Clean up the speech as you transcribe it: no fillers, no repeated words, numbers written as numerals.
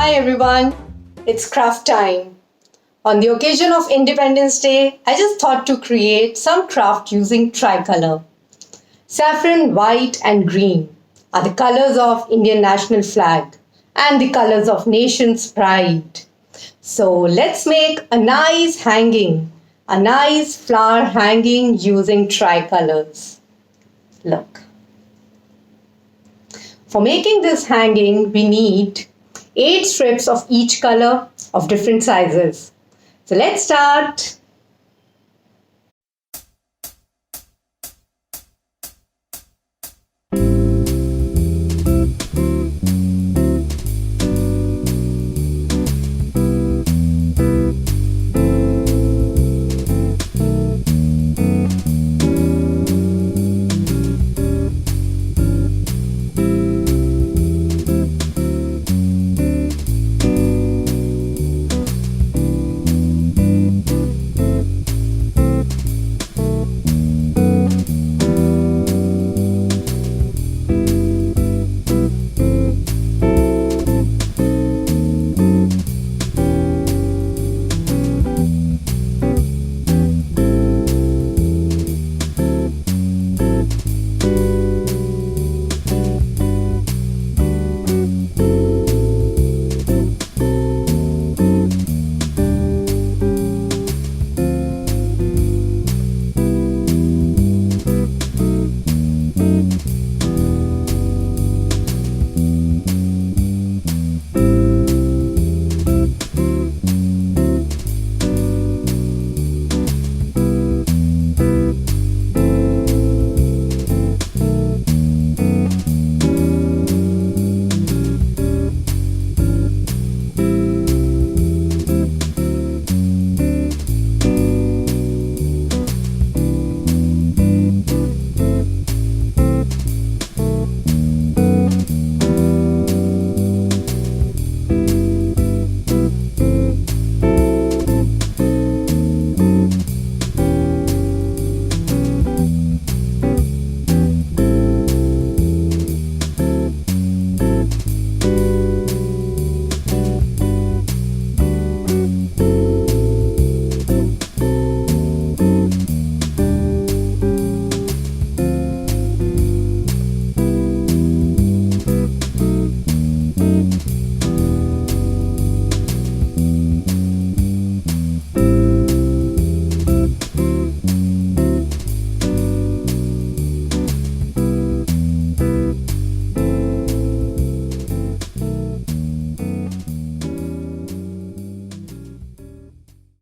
Hi everyone, it's craft time. On the occasion of Independence Day, I just thought to create some craft using tricolor. Saffron, white and green are the colors of Indian national flag and the colors of nation's pride. So let's make a nice hanging, a nice flower hanging using tricolors. Look. For making this hanging, we need 8 strips of each color of different sizes. So let's start.